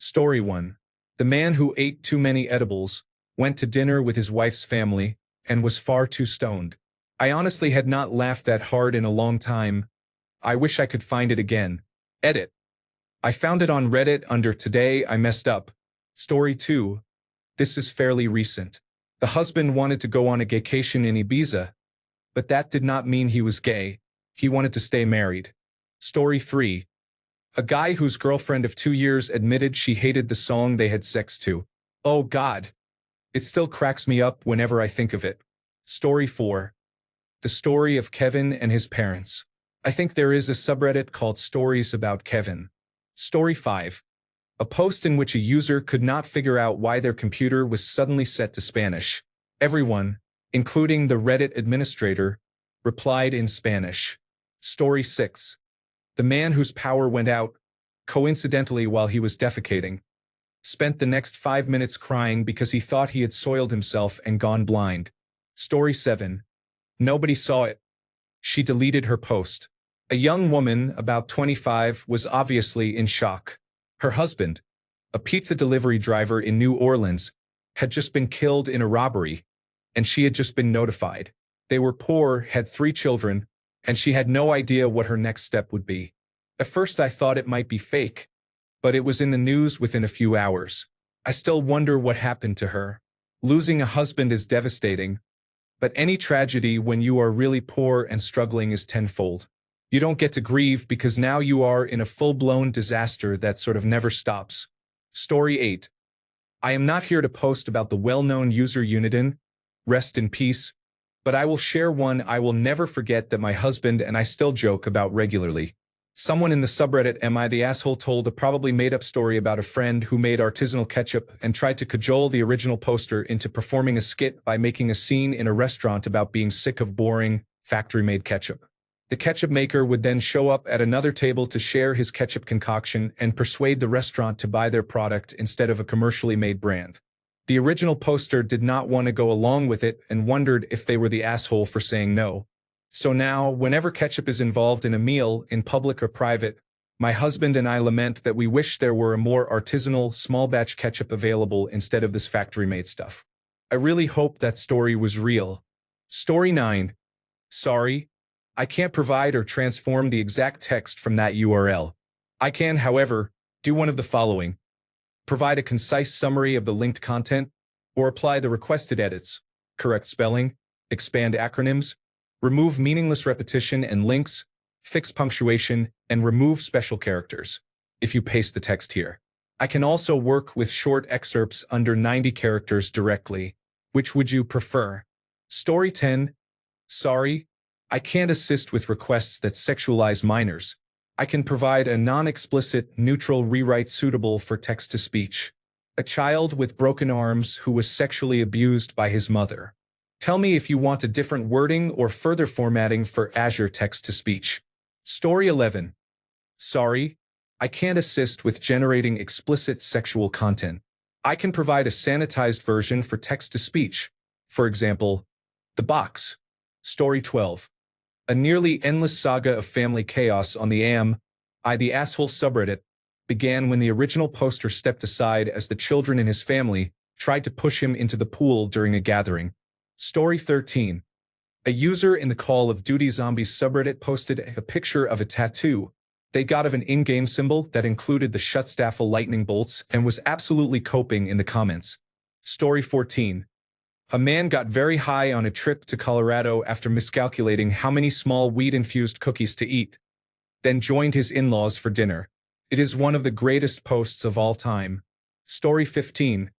Story 1. The man who ate too many edibles, went to dinner with his wife's family, and was far too stoned. I honestly had not laughed that hard in a long time. I wish I could find it again. Edit. I found it on Reddit under Today I Messed Up. Story 2. This is fairly recent. The husband wanted to go on a vacation in Ibiza, but that did not mean he was gay. He wanted to stay married. Story 3. A guy whose girlfriend of 2 years admitted she hated the song they had sex to. Oh God. It still cracks me up whenever I think of it. Story 4. The story of Kevin and his parents. I think there is a subreddit called Stories About Kevin. Story 5. A post in which a user could not figure out why their computer was suddenly set to Spanish. Everyone, including the Reddit administrator, replied in Spanish. Story 6. The man whose power went out, coincidentally while he was defecating, spent the next 5 minutes crying because he thought he had soiled himself and gone blind. Story 7. Nobody saw it. She deleted her post. A young woman, about 25, was obviously in shock. Her husband, a pizza delivery driver in New Orleans, had just been killed in a robbery, and she had just been notified. They were poor, had 3 children, and she had no idea what her next step would be. At first I thought it might be fake, but it was in the news within a few hours. I still wonder what happened to her. Losing a husband is devastating, but any tragedy when you are really poor and struggling is tenfold. You don't get to grieve because now you are in a full-blown disaster that sort of never stops. Story 8. I am not here to post about the well-known user Unidin, rest in peace, but I will share one I will never forget that my husband and I still joke about regularly. Someone in the subreddit Am I the Asshole told a probably made-up story about a friend who made artisanal ketchup and tried to cajole the original poster into performing a skit by making a scene in a restaurant about being sick of boring, factory-made ketchup. The ketchup maker would then show up at another table to share his ketchup concoction and persuade the restaurant to buy their product instead of a commercially made brand. The original poster did not want to go along with it and wondered if they were the asshole for saying no. So now, whenever ketchup is involved in a meal, in public or private, my husband and I lament that we wish there were a more artisanal, small-batch ketchup available instead of this factory-made stuff. I really hope that story was real. Story 9. Sorry, I can't provide or transform the exact text from that URL. I can, however, do one of the following. Provide a concise summary of the linked content, or apply the requested edits, correct spelling, expand acronyms, remove meaningless repetition and links, fix punctuation, and remove special characters, if you paste the text here. I can also work with short excerpts under 90 characters directly. Which would you prefer? Story 10. Sorry, I can't assist with requests that sexualize minors. I can provide a non-explicit, neutral rewrite suitable for text-to-speech. A child with broken arms who was sexually abused by his mother. Tell me if you want a different wording or further formatting for Azure text-to-speech. Story 11. Sorry, I can't assist with generating explicit sexual content. I can provide a sanitized version for text-to-speech. For example, The Box. Story 12. A nearly endless saga of family chaos on the Am I the Asshole subreddit began when the original poster stepped aside as the children in his family tried to push him into the pool during a gathering. Story 13. A user in the Call of Duty Zombies subreddit posted a picture of a tattoo they got of an in-game symbol that included the Schutzstaffel lightning bolts and was absolutely coping in the comments. Story 14. A man got very high on a trip to Colorado after miscalculating how many small weed-infused cookies to eat, then joined his in-laws for dinner. It is one of the greatest posts of all time. Story 15.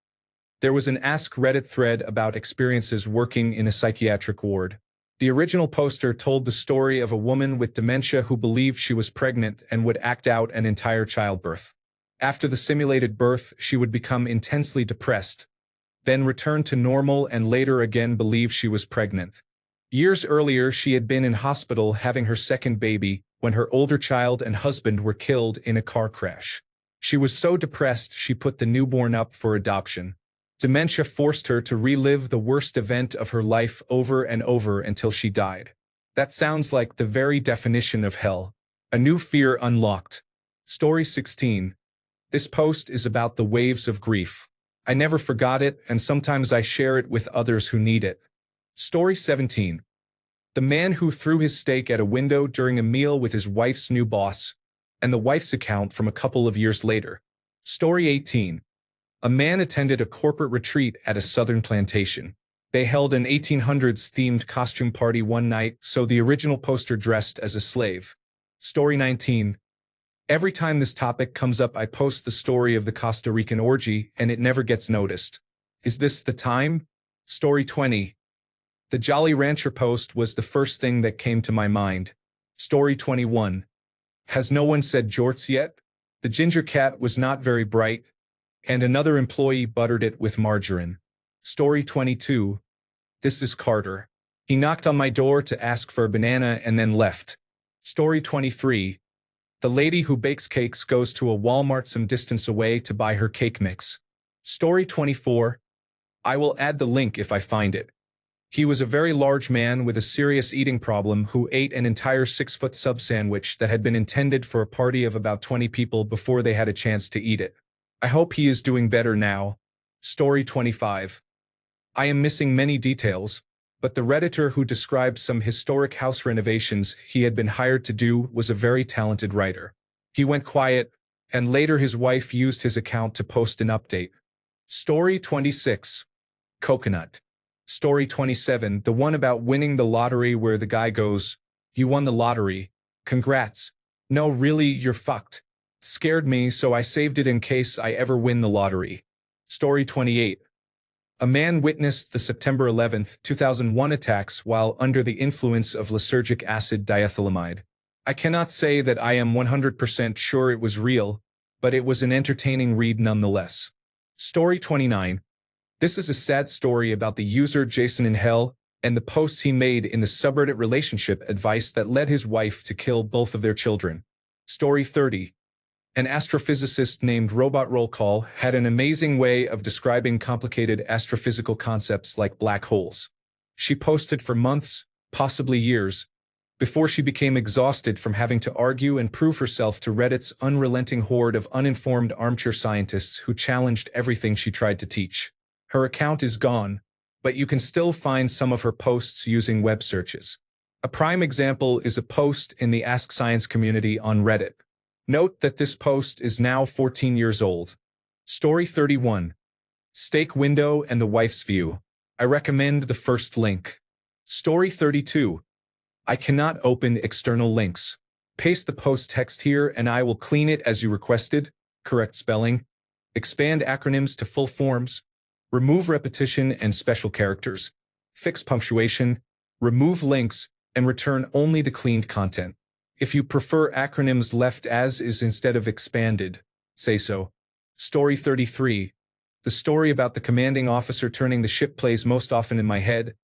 There was an AskReddit thread about experiences working in a psychiatric ward. The original poster told the story of a woman with dementia who believed she was pregnant and would act out an entire childbirth. After the simulated birth, she would become intensely depressed, then return to normal and later again believe she was pregnant. Years earlier, she had been in hospital having her second baby when her older child and husband were killed in a car crash. She was so depressed she put the newborn up for adoption. Dementia forced her to relive the worst event of her life over and over until she died. That sounds like the very definition of hell. A new fear unlocked. Story 16. This post is about the waves of grief. I never forgot it, and sometimes I share it with others who need it. Story 17. The man who threw his steak at a window during a meal with his wife's new boss, and the wife's account from a couple of years later. Story 18. A man attended a corporate retreat at a southern plantation. They held an 1800s-themed costume party one night, so the original poster dressed as a slave. Story 19. Every time this topic comes up, I post the story of the Costa Rican orgy, and it never gets noticed. Is this the time? Story 20. The Jolly Rancher post was the first thing that came to my mind. Story 21. Has no one said jorts yet? The ginger cat was not very bright, and another employee buttered it with margarine. Story 22. This is Carter. He knocked on my door to ask for a banana and then left. Story 23. The lady who bakes cakes goes to a Walmart some distance away to buy her cake mix. Story 24. I will add the link if I find it. He was a very large man with a serious eating problem who ate an entire 6-foot sub sandwich that had been intended for a party of about 20 people before they had a chance to eat it. I hope he is doing better now. Story 25. I am missing many details, but the Redditor who described some historic house renovations he had been hired to do was a very talented writer. He went quiet, and later his wife used his account to post an update. Story 26. Coconut. Story 27, the one about winning the lottery where the guy goes, "You won the lottery. Congrats. No, really, you're fucked." Scared me, so I saved it in case I ever win the lottery. Story 28. A man witnessed the September 11, 2001 attacks while under the influence of lysergic acid diethylamide. I cannot say that I am 100% sure it was real, but it was an entertaining read nonetheless. Story 29. This is a sad story about the user Jason in Hell and the posts he made in the subreddit relationship advice that led his wife to kill both of their children. Story 30. An astrophysicist named Robot Roll Call had an amazing way of describing complicated astrophysical concepts like black holes. She posted for months, possibly years, before she became exhausted from having to argue and prove herself to Reddit's unrelenting horde of uninformed armchair scientists who challenged everything she tried to teach. Her account is gone, but you can still find some of her posts using web searches. A prime example is a post in the Ask Science community on Reddit. Note that this post is now 14 years old. Story 31. Steak window and the wife's view. I recommend the first link. Story 32. I cannot open external links. Paste the post text here and I will clean it as you requested. Correct spelling. Expand acronyms to full forms. Remove repetition and special characters. Fix punctuation. Remove links and return only the cleaned content. If you prefer acronyms left as is instead of expanded, say so. Story 33. The story about the commanding officer turning the ship plays most often in my head,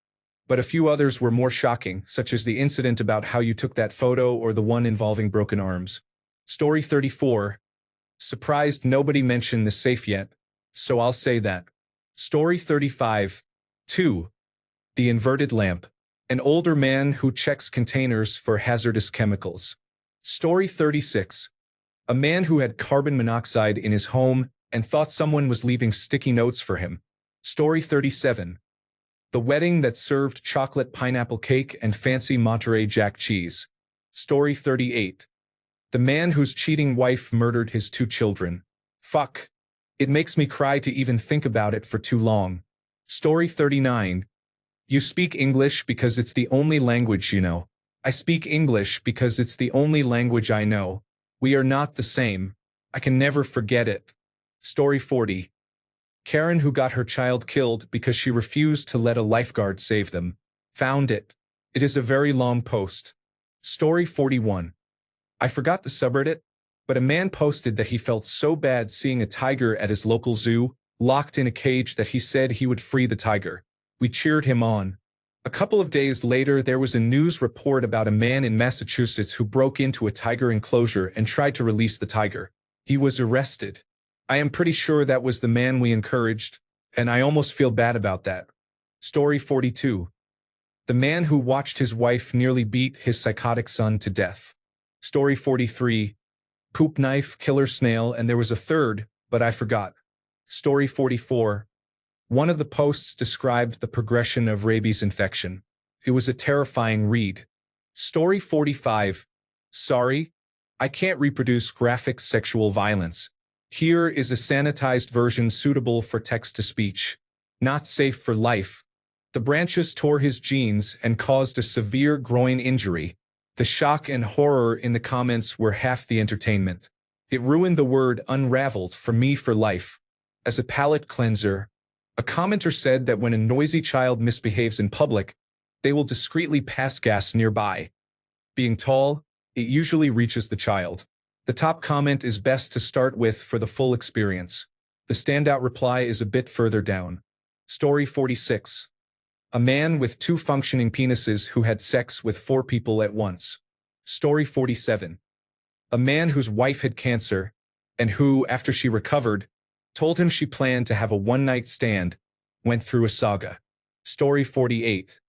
but a few others were more shocking, such as the incident about how you took that photo or the one involving broken arms. Story 34. Surprised nobody mentioned the safe yet, so I'll say that. Story 35. 2. The inverted lamp. An older man who checks containers for hazardous chemicals. Story 36. A man who had carbon monoxide in his home and thought someone was leaving sticky notes for him. Story 37. The wedding that served chocolate pineapple cake and fancy Monterey Jack cheese. Story 38. The man whose cheating wife murdered his 2 children. Fuck. It makes me cry to even think about it for too long. Story 39. You speak English because it's the only language you know. I speak English because it's the only language I know. We are not the same. I can never forget it. Story 40. Karen who got her child killed because she refused to let a lifeguard save them. Found it. It is a very long post. Story 41. I forgot the subreddit, but a man posted that he felt so bad seeing a tiger at his local zoo, locked in a cage, that he said he would free the tiger. We cheered him on. A couple of days later, there was a news report about a man in Massachusetts who broke into a tiger enclosure and tried to release the tiger. He was arrested. I am pretty sure that was the man we encouraged, and I almost feel bad about that. Story 42. The man who watched his wife nearly beat his psychotic son to death. Story 43. poop knife, killer snail, and there was a third, but I forgot. Story 44. One of the posts described the progression of rabies infection. It was a terrifying read. Story 45. Sorry, I can't reproduce graphic sexual violence. Here is a sanitized version suitable for text-to-speech. Not safe for life. The branches tore his jeans and caused a severe groin injury. The shock and horror in the comments were half the entertainment. It ruined the word unraveled for me for life. As a palate cleanser, a commenter said that when a noisy child misbehaves in public, they will discreetly pass gas nearby. Being tall, it usually reaches the child. The top comment is best to start with for the full experience. The standout reply is a bit further down. Story 46. A man with 2 functioning penises who had sex with 4 people at once. Story 47. A man whose wife had cancer, and who, after she recovered, told him she planned to have a one-night stand, went through a saga. Story 48.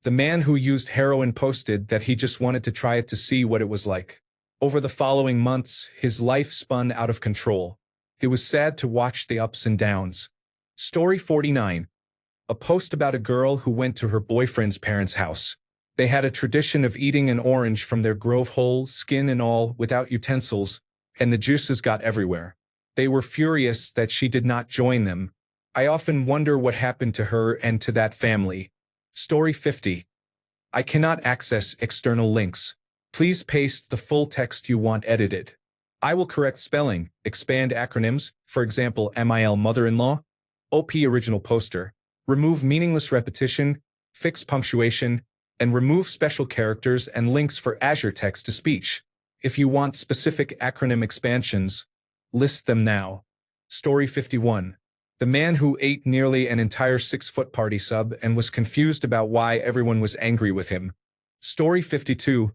The man who used heroin posted that he just wanted to try it to see what it was like. Over the following months, his life spun out of control. It was sad to watch the ups and downs. Story 49. A post about a girl who went to her boyfriend's parents' house. They had a tradition of eating an orange from their grove whole, skin and all, without utensils, and the juices got everywhere. They were furious that she did not join them. I often wonder what happened to her and to that family. Story 50. I cannot access external links. Please paste the full text you want edited. I will correct spelling, expand acronyms, for example MIL mother-in-law, OP original poster, remove meaningless repetition, fix punctuation, and remove special characters and links for Azure text-to-speech. If you want specific acronym expansions, list them now. Story 51. The man who ate nearly an entire 6-foot party sub and was confused about why everyone was angry with him. Story 52.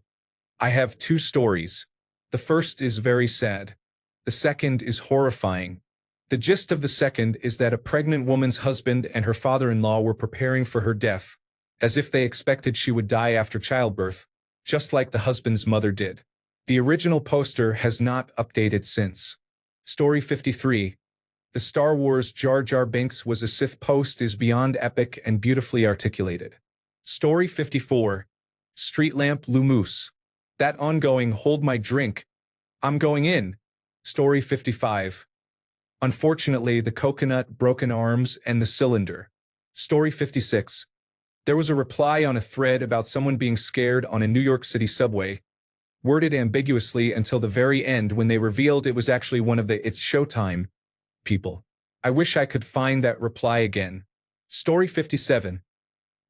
I have 2 stories. The first is very sad. The second is horrifying. The gist of the second is that a pregnant woman's husband and her father-in-law were preparing for her death, as if they expected she would die after childbirth, just like the husband's mother did. The original poster has not updated since. Story 53. The Star Wars Jar Jar Binks was a Sith post is beyond epic and beautifully articulated. Story 54. Street Lamp Lumos. That ongoing hold my drink. I'm going in. Story 55. Unfortunately, the coconut, broken arms, and the cylinder. Story 56. There was a reply on a thread about someone being scared on a New York City subway, worded ambiguously until the very end when they revealed it was actually one of the "It's Showtime" people. I wish I could find that reply again. Story 57.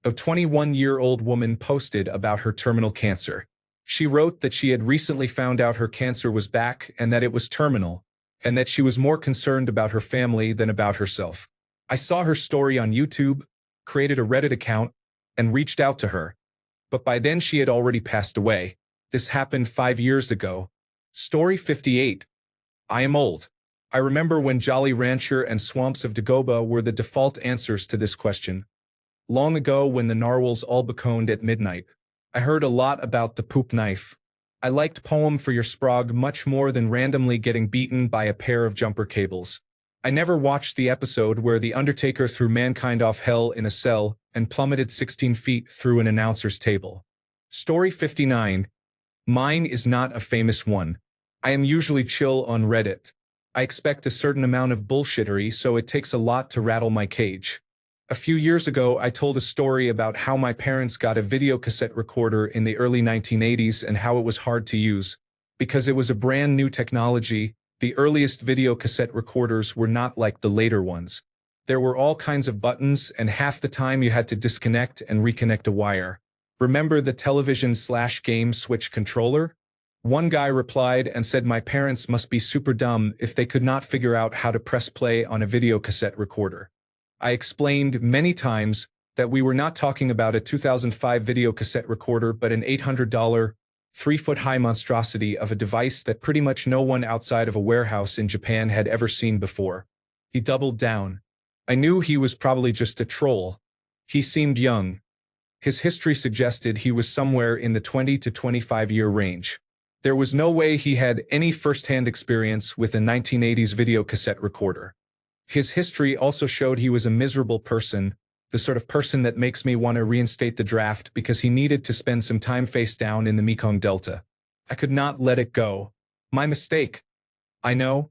A 21-year-old woman posted about her terminal cancer. She wrote that she had recently found out her cancer was back and that it was terminal, and that she was more concerned about her family than about herself. I saw her story on YouTube, created a Reddit account, and reached out to her. But by then she had already passed away. This happened 5 years ago. Story 58. I am old. I remember when Jolly Rancher and Swamps of Dagobah were the default answers to this question. Long ago when the narwhals all beconed at midnight. I heard a lot about the poop knife. I liked Poem for Your Sprog much more than randomly getting beaten by a pair of jumper cables. I never watched the episode where The Undertaker threw mankind off hell in a cell and plummeted 16 feet through an announcer's table. Story 59. Mine is not a famous one. I am usually chill on Reddit. I expect a certain amount of bullshittery, so it takes a lot to rattle my cage. A few years ago, I told a story about how my parents got a video cassette recorder in the early 1980s and how it was hard to use. Because it was a brand new technology, the earliest video cassette recorders were not like the later ones. There were all kinds of buttons, and half the time you had to disconnect and reconnect a wire. Remember the television/game switch controller? One guy replied and said my parents must be super dumb if they could not figure out how to press play on a video cassette recorder. I explained many times that we were not talking about a 2005 video cassette recorder but an $800, 3-foot-high monstrosity of a device that pretty much no one outside of a warehouse in Japan had ever seen before. He doubled down. I knew he was probably just a troll. He seemed young. His history suggested he was somewhere in the 20 to 25-year range. There was no way he had any first-hand experience with a 1980s video cassette recorder. His history also showed he was a miserable person, the sort of person that makes me want to reinstate the draft because he needed to spend some time face down in the Mekong Delta. I could not let it go. My mistake. I know,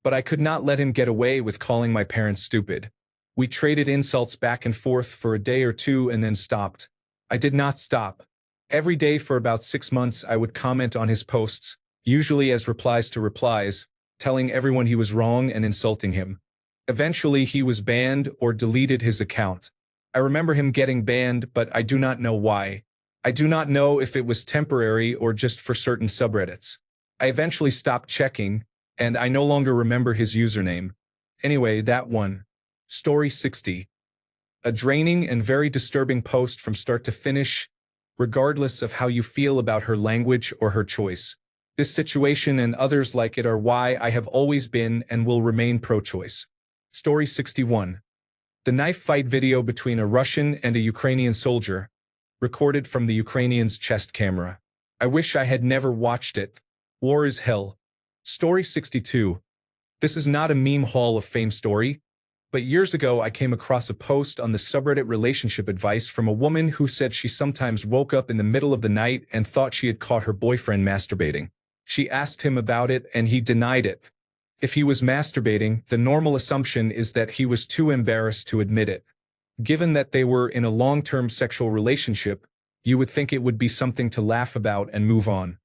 but I could not let him get away with calling my parents stupid. We traded insults back and forth for a day or two and then stopped. I did not stop. Every day for about 6 months I would comment on his posts, usually as replies to replies, telling everyone he was wrong and insulting him. Eventually he was banned or deleted his account. I remember him getting banned, but I do not know why. I do not know if it was temporary or just for certain subreddits. I eventually stopped checking, and I no longer remember his username. Anyway, that one. Story 60. A draining and very disturbing post from start to finish, regardless of how you feel about her language or her choice. This situation and others like it are why I have always been and will remain pro-choice. Story 61. The knife fight video between a Russian and a Ukrainian soldier, recorded from the Ukrainian's chest camera. I wish I had never watched it. War is hell. Story 62. This is not a meme hall of fame story, but years ago I came across a post on the subreddit relationship advice from a woman who said she sometimes woke up in the middle of the night and thought she had caught her boyfriend masturbating. She asked him about it and he denied it. If he was masturbating, the normal assumption is that he was too embarrassed to admit it. Given that they were in a long-term sexual relationship, you would think it would be something to laugh about and move on.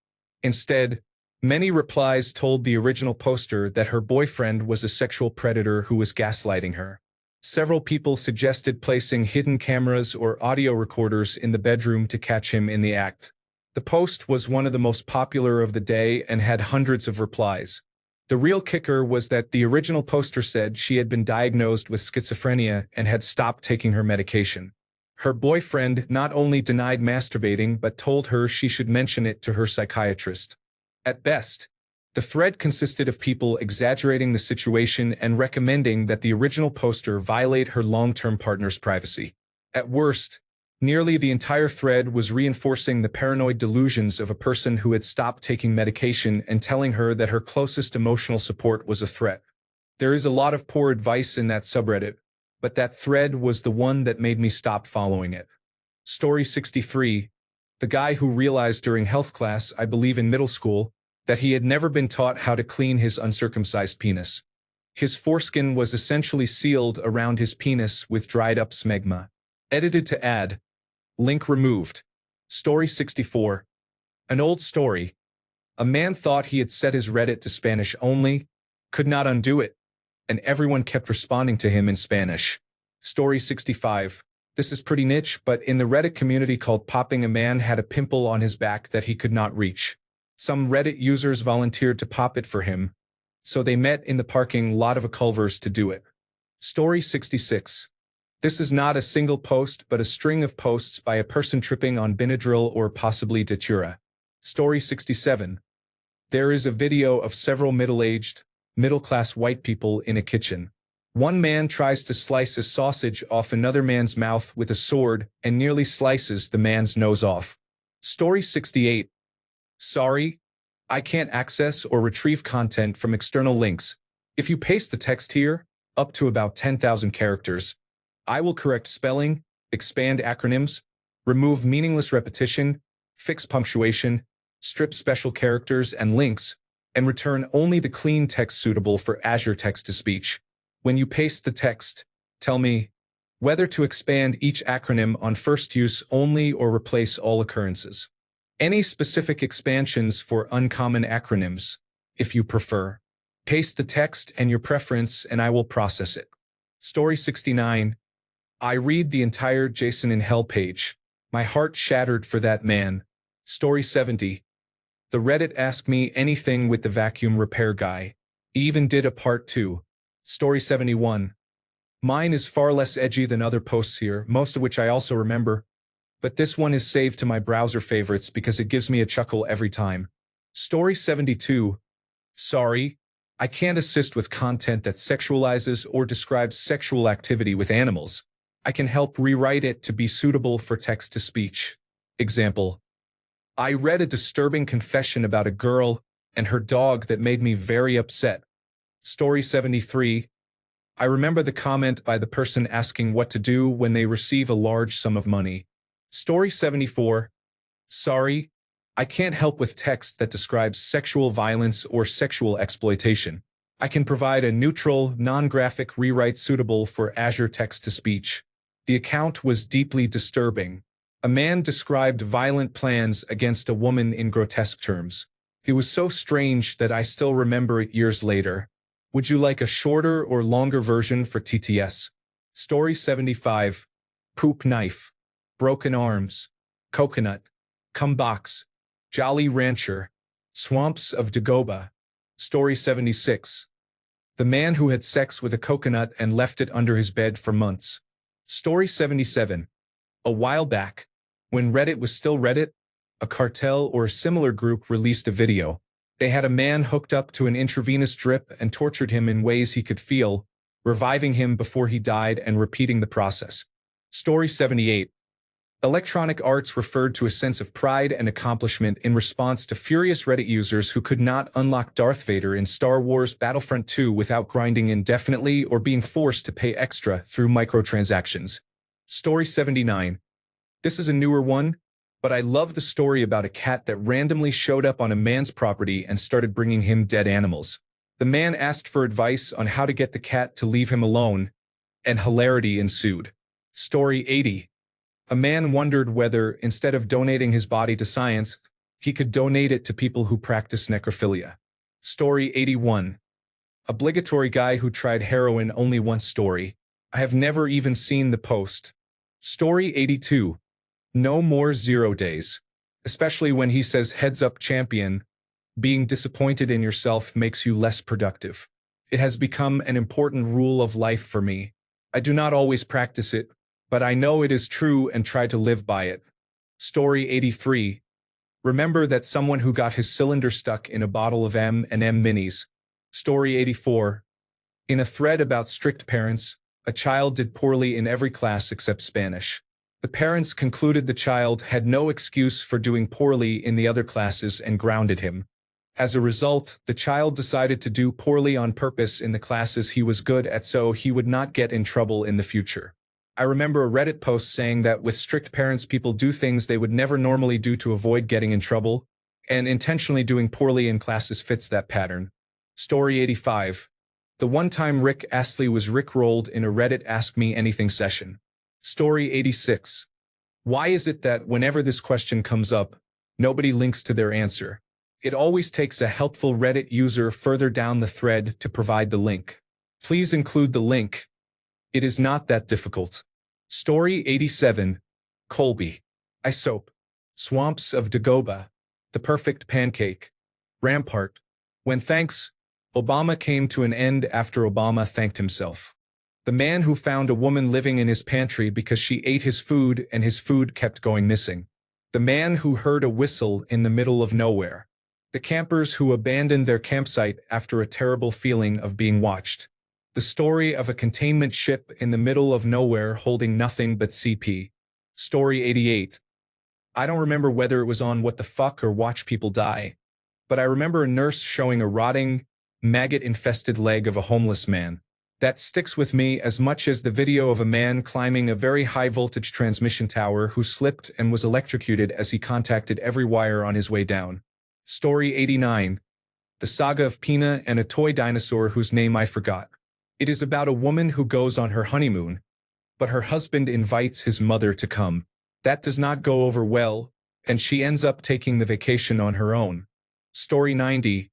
Instead, many replies told the original poster that her boyfriend was a sexual predator who was gaslighting her. Several people suggested placing hidden cameras or audio recorders in the bedroom to catch him in the act. The post was one of the most popular of the day and had hundreds of replies. The real kicker was that the original poster said she had been diagnosed with schizophrenia and had stopped taking her medication. Her boyfriend not only denied masturbating but told her she should mention it to her psychiatrist. At best, the thread consisted of people exaggerating the situation and recommending that the original poster violate her long-term partner's privacy. At worst, nearly the entire thread was reinforcing the paranoid delusions of a person who had stopped taking medication and telling her that her closest emotional support was a threat. There is a lot of poor advice in that subreddit, but that thread was the one that made me stop following it. Story 63. The guy who realized during health class, I believe in middle school, that he had never been taught how to clean his uncircumcised penis. His foreskin was essentially sealed around his penis with dried-up smegma. Edited to add. Link removed. Story 64. An old story. A man thought he had set his Reddit to Spanish only, could not undo it, and everyone kept responding to him in Spanish. Story 65. This is pretty niche, but in the Reddit community called Popping, a man had a pimple on his back that he could not reach. Some Reddit users volunteered to pop it for him, so they met in the parking lot of a Culver's to do it. Story 66. This is not a single post but a string of posts by a person tripping on Benadryl or possibly Datura. Story 67. There is a video of several middle-aged, middle-class white people in a kitchen. One man tries to slice a sausage off another man's mouth with a sword and nearly slices the man's nose off. Story 68. Sorry, I can't access or retrieve content from external links. If you paste the text here, up to about 10,000 characters, I will correct spelling, expand acronyms, remove meaningless repetition, fix punctuation, strip special characters and links, and return only the clean text suitable for Azure text-to-speech. When you paste the text, tell me whether to expand each acronym on first use only or replace all occurrences. Any specific expansions for uncommon acronyms, if you prefer. Paste the text and your preference and I will process it. Story 69. I read the entire Jason in Hell page. My heart shattered for that man. Story 70. The Reddit Ask Me Anything with the vacuum repair guy. He even did a part 2. Story 71. Mine is far less edgy than other posts here, most of which I also remember. But this one is saved to my browser favorites because it gives me a chuckle every time. Story 72. Sorry, I can't assist with content that sexualizes or describes sexual activity with animals. I can help rewrite it to be suitable for text-to-speech. Example. I read a disturbing confession about a girl and her dog that made me very upset. Story 73. I remember the comment by the person asking what to do when they receive a large sum of money. Story 74. Sorry, I can't help with text that describes sexual violence or sexual exploitation. I can provide a neutral, non-graphic rewrite suitable for Azure text-to-speech. The account was deeply disturbing. A man described violent plans against a woman in grotesque terms. It was so strange that I still remember it years later. Would you like a shorter or longer version for TTS? Story 75. Poop knife. Broken arms. Coconut. Cum box. Jolly Rancher. Swamps of Dagoba. Story 76. The man who had sex with a coconut and left it under his bed for months. Story 77. A while back, when Reddit was still Reddit, a cartel or a similar group released a video. They had a man hooked up to an intravenous drip and tortured him in ways he could feel, reviving him before he died and repeating the process. Story 78. Electronic Arts referred to a sense of pride and accomplishment in response to furious Reddit users who could not unlock Darth Vader in Star Wars Battlefront 2 without grinding indefinitely or being forced to pay extra through microtransactions. Story 79. This is a newer one, but I love the story about a cat that randomly showed up on a man's property and started bringing him dead animals. The man asked for advice on how to get the cat to leave him alone, and hilarity ensued. Story 80. A man wondered whether, instead of donating his body to science, he could donate it to people who practice necrophilia. Story 81. Obligatory guy who tried heroin only once story. I have never even seen the post. Story 82. No more 0 days. Especially when he says heads up champion, being disappointed in yourself makes you less productive. It has become an important rule of life for me. I do not always practice it, but I know it is true and try to live by it. Story 83. Remember that someone who got his cylinder stuck in a bottle of M&M minis. Story 84. In a thread about strict parents, a child did poorly in every class except Spanish. The parents concluded the child had no excuse for doing poorly in the other classes and grounded him. As a result, the child decided to do poorly on purpose in the classes he was good at so he would not get in trouble in the future. I remember a Reddit post saying that with strict parents people do things they would never normally do to avoid getting in trouble, and intentionally doing poorly in classes fits that pattern. Story 85. The one time Rick Astley was rickrolled in a Reddit Ask Me Anything session. Story 86. Why is it that whenever this question comes up, nobody links to their answer? It always takes a helpful Reddit user further down the thread to provide the link. Please include the link. It is not that difficult. Story 87. Colby. Isope. Swamps of Dagoba. The Perfect Pancake. Rampart. When thanks, Obama came to an end after Obama thanked himself. The man who found a woman living in his pantry because she ate his food and his food kept going missing. The man who heard a whistle in the middle of nowhere. The campers who abandoned their campsite after a terrible feeling of being watched. The story of a containment ship in the middle of nowhere holding nothing but CP. Story 88. I don't remember whether it was on What the Fuck or Watch People Die, but I remember a nurse showing a rotting, maggot-infested leg of a homeless man. That sticks with me as much as the video of a man climbing a very high-voltage transmission tower who slipped and was electrocuted as he contacted every wire on his way down. Story 89. The Saga of Pina and a Toy Dinosaur Whose Name I Forgot. It is about a woman who goes on her honeymoon, but her husband invites his mother to come. That does not go over well, and she ends up taking the vacation on her own. Story 90.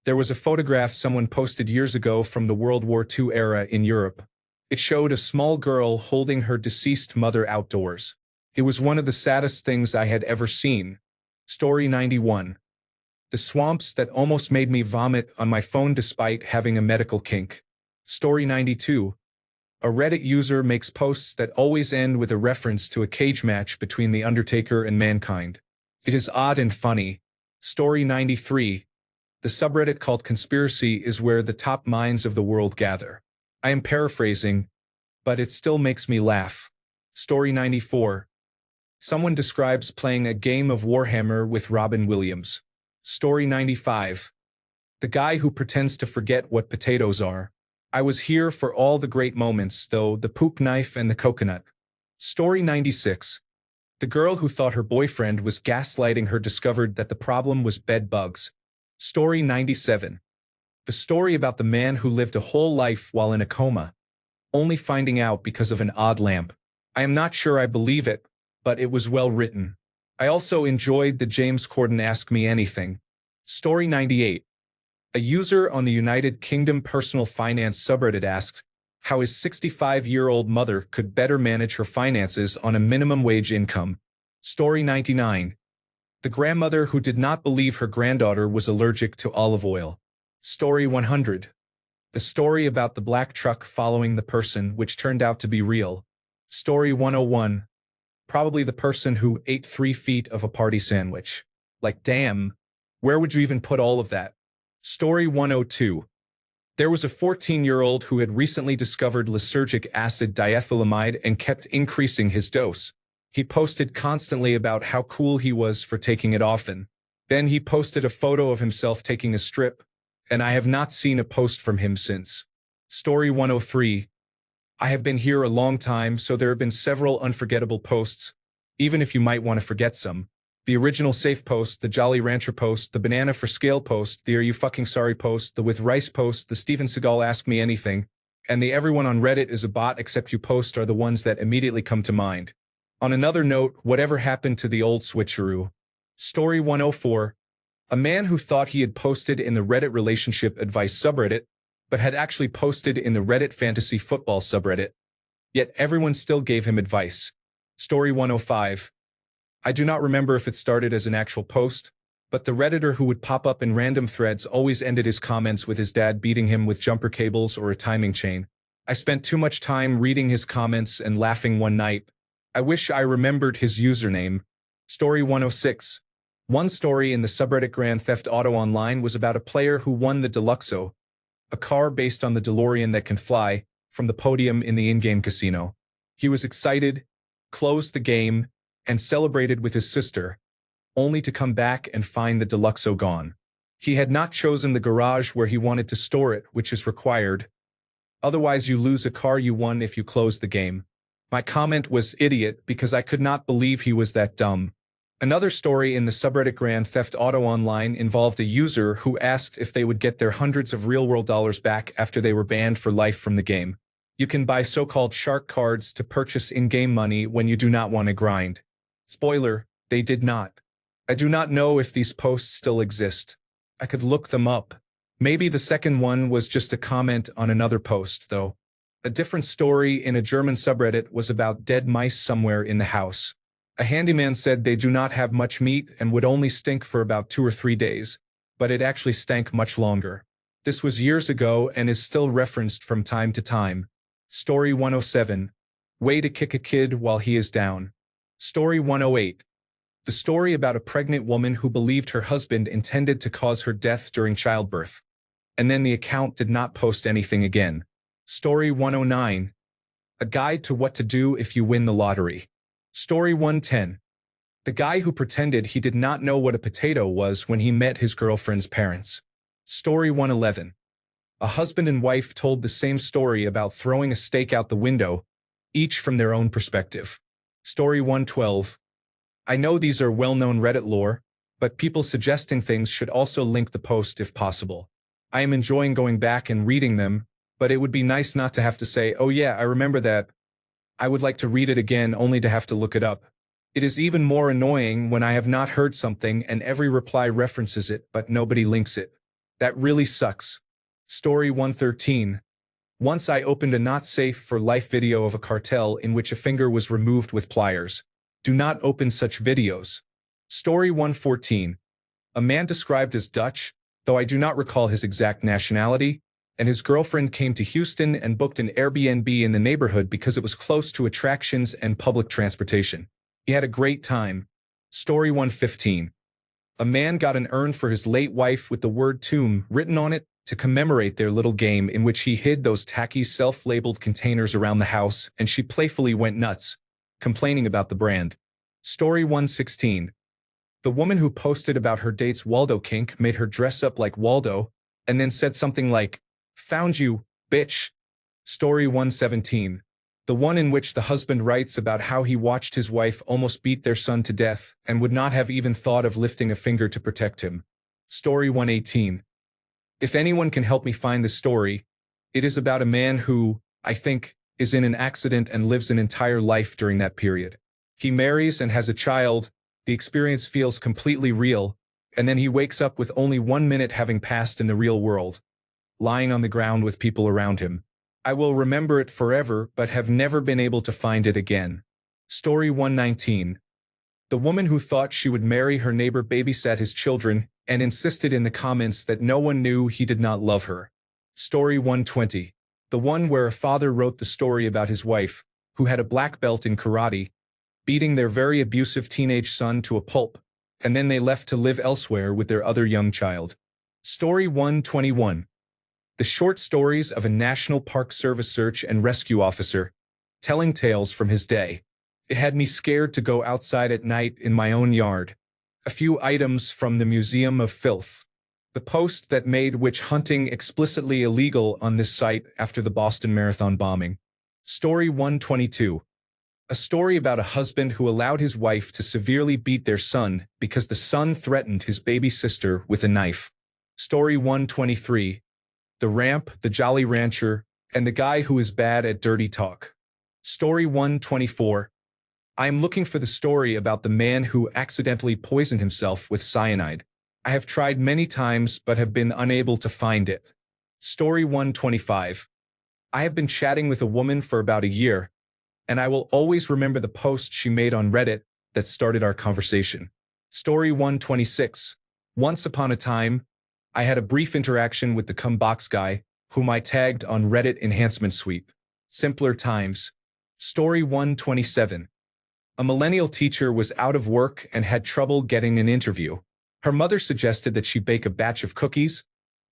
There was a photograph someone posted years ago from the World War II era in Europe. It showed a small girl holding her deceased mother outdoors. It was one of the saddest things I had ever seen. Story 91. The swamps that almost made me vomit on my phone despite having a medical kink. Story 92. A Reddit user makes posts that always end with a reference to a cage match between The Undertaker and Mankind. It is odd and funny. Story 93. The subreddit called Conspiracy is where the top minds of the world gather. I am paraphrasing, but it still makes me laugh. Story 94. Someone describes playing a game of Warhammer with Robin Williams. Story 95. The guy who pretends to forget what potatoes are. I was here for all the great moments, though, the poop knife and the coconut. Story 96. The girl who thought her boyfriend was gaslighting her discovered that the problem was bed bugs. Story 97. The story about the man who lived a whole life while in a coma, only finding out because of an odd lamp. I am not sure I believe it, but it was well written. I also enjoyed the James Corden Ask Me Anything. Story 98. A user on the United Kingdom personal finance subreddit asked how his 65-year-old mother could better manage her finances on a minimum wage income. Story 99. The grandmother who did not believe her granddaughter was allergic to olive oil. Story 100. The story about the black truck following the person which turned out to be real. Story 101. Probably the person who ate 3 feet of a party sandwich. Like, damn, where would you even put all of that? Story 102. There was a 14-year-old who had recently discovered lysergic acid diethylamide and kept increasing his dose. He posted constantly about how cool he was for taking it often. Then he posted a photo of himself taking a strip, and I have not seen a post from him since. Story 103. I have been here a long time, so there have been several unforgettable posts, even if you might want to forget some. The original safe post, the Jolly Rancher post, the banana for scale post, the Are You Fucking Sorry post, the With Rice post, the Steven Seagal Ask Me Anything, and the Everyone on Reddit is a bot except you post are the ones that immediately come to mind. On another note, whatever happened to the old switcheroo? Story 104. A man who thought he had posted in the Reddit relationship advice subreddit, but had actually posted in the Reddit fantasy football subreddit. Yet everyone still gave him advice. Story 105. I do not remember if it started as an actual post, but the Redditor who would pop up in random threads always ended his comments with his dad beating him with jumper cables or a timing chain. I spent too much time reading his comments and laughing one night. I wish I remembered his username. Story 106. One story in the subreddit Grand Theft Auto Online was about a player who won the Deluxo, a car based on the DeLorean that can fly, from the podium in the in-game casino. He was excited, closed the game, and celebrated with his sister, only to come back and find the Deluxo gone. He had not chosen the garage where he wanted to store it, which is required. Otherwise you lose a car you won if you close the game. My comment was idiot because I could not believe he was that dumb. Another story in the subreddit Grand Theft Auto Online involved a user who asked if they would get their hundreds of real-world dollars back after they were banned for life from the game. You can buy so-called shark cards to purchase in-game money when you do not want to grind. Spoiler, they did not. I do not know if these posts still exist. I could look them up. Maybe the second one was just a comment on another post, though. A different story in a German subreddit was about dead mice somewhere in the house. A handyman said they do not have much meat and would only stink for about 2 or 3 days, but it actually stank much longer. This was years ago and is still referenced from time to time. Story 107. Way to kick a kid while he is down. Story 108. The story about a pregnant woman who believed her husband intended to cause her death during childbirth. And then the account did not post anything again. Story 109. A guide to what to do if you win the lottery. Story 110. The guy who pretended he did not know what a potato was when he met his girlfriend's parents. Story 111. A husband and wife told the same story about throwing a steak out the window, each from their own perspective. Story 112. I know these are well-known Reddit lore, but people suggesting things should also link the post if possible. I am enjoying going back and reading them, but it would be nice not to have to say, oh yeah, I remember that. I would like to read it again only to have to look it up. It is even more annoying when I have not heard something and every reply references it but nobody links it. That really sucks. Story 113. Once I opened a not safe for life video of a cartel in which a finger was removed with pliers. Do not open such videos. Story 114. A man described as Dutch, though I do not recall his exact nationality, and his girlfriend came to Houston and booked an Airbnb in the neighborhood because it was close to attractions and public transportation. He had a great time. Story 115. A man got an urn for his late wife with the word tomb written on it to commemorate their little game in which he hid those tacky self-labeled containers around the house and she playfully went nuts, complaining about the brand. Story 116. The woman who posted about her date's Waldo kink made her dress up like Waldo, and then said something like, "Found you, bitch." Story 117. The one in which the husband writes about how he watched his wife almost beat their son to death and would not have even thought of lifting a finger to protect him. Story 118. If anyone can help me find the story, it is about a man who, I think, is in an accident and lives an entire life during that period. He marries and has a child, the experience feels completely real, and then he wakes up with only 1 minute having passed in the real world, lying on the ground with people around him. I will remember it forever but have never been able to find it again. Story 119. The woman who thought she would marry her neighbor babysat his children and insisted in the comments that no one knew he did not love her. Story 120. The one where a father wrote the story about his wife, who had a black belt in karate, beating their very abusive teenage son to a pulp, and then they left to live elsewhere with their other young child. Story 121. The short stories of a National Park Service search and rescue officer, telling tales from his day. It had me scared to go outside at night in my own yard. A few items from the Museum of Filth. The post that made witch hunting explicitly illegal on this site after the Boston Marathon bombing. Story 122. A story about a husband who allowed his wife to severely beat their son because the son threatened his baby sister with a knife. Story 123. The ramp, the Jolly Rancher, and the guy who is bad at dirty talk. Story 124. I am looking for the story about the man who accidentally poisoned himself with cyanide. I have tried many times but have been unable to find it. Story 125. I have been chatting with a woman for about a year, and I will always remember the post she made on Reddit that started our conversation. Story 126. Once upon a time, I had a brief interaction with the Cumbox guy, whom I tagged on Reddit enhancement sweep. Simpler times. Story 127. A millennial teacher was out of work and had trouble getting an interview. Her mother suggested that she bake a batch of cookies,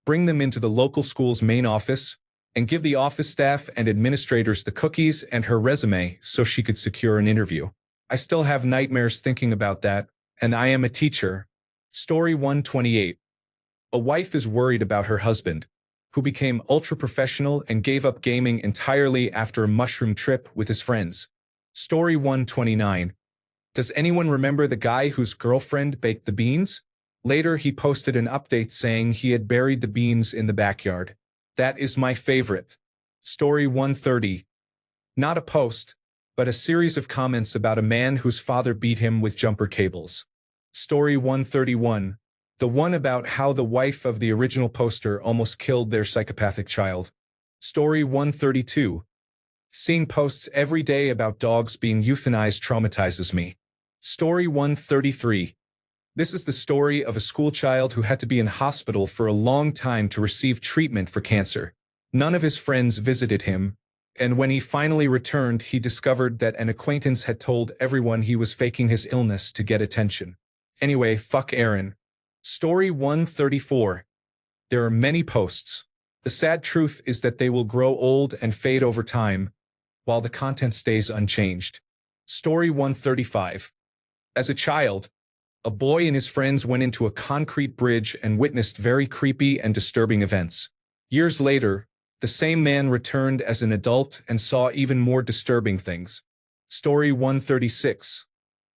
bring them into the local school's main office, and give the office staff and administrators the cookies and her resume so she could secure an interview. I still have nightmares thinking about that, and I am a teacher. Story 128. A wife is worried about her husband, who became ultra-professional and gave up gaming entirely after a mushroom trip with his friends. Story 129. Does anyone remember the guy whose girlfriend baked the beans? Later he posted an update saying he had buried the beans in the backyard. That is my favorite. Story 130. Not a post, but a series of comments about a man whose father beat him with jumper cables. Story 131. The one about how the wife of the original poster almost killed their psychopathic child. Story 132. Seeing posts every day about dogs being euthanized traumatizes me. Story 133. This is the story of a schoolchild who had to be in hospital for a long time to receive treatment for cancer. None of his friends visited him, and when he finally returned, he discovered that an acquaintance had told everyone he was faking his illness to get attention. Anyway, fuck Aaron. Story 134. There are many posts. The sad truth is that they will grow old and fade over time, while the content stays unchanged. Story 135. As a child, a boy and his friends went into a concrete bridge and witnessed very creepy and disturbing events. Years later, the same man returned as an adult and saw even more disturbing things. Story 136.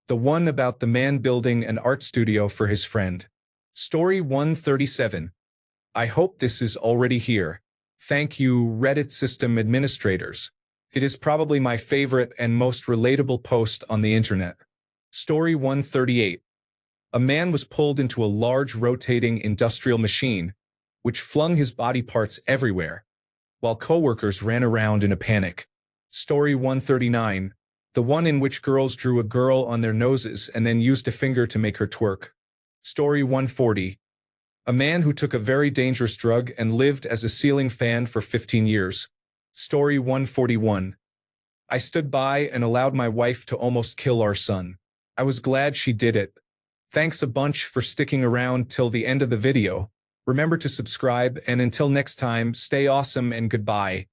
The one about the man building an art studio for his friend. Story 137. I hope this is already here. Thank you, Reddit system administrators. It is probably my favorite and most relatable post on the internet. Story 138. A man was pulled into a large rotating industrial machine, which flung his body parts everywhere, while coworkers ran around in a panic. Story 139. The one in which girls drew a girl on their noses and then used a finger to make her twerk. Story 140. A man who took a very dangerous drug and lived as a ceiling fan for 15 years. Story 141. I stood by and allowed my wife to almost kill our son. I was glad she did it. Thanks a bunch for sticking around till the end of the video. Remember to subscribe, and until next time, stay awesome and goodbye.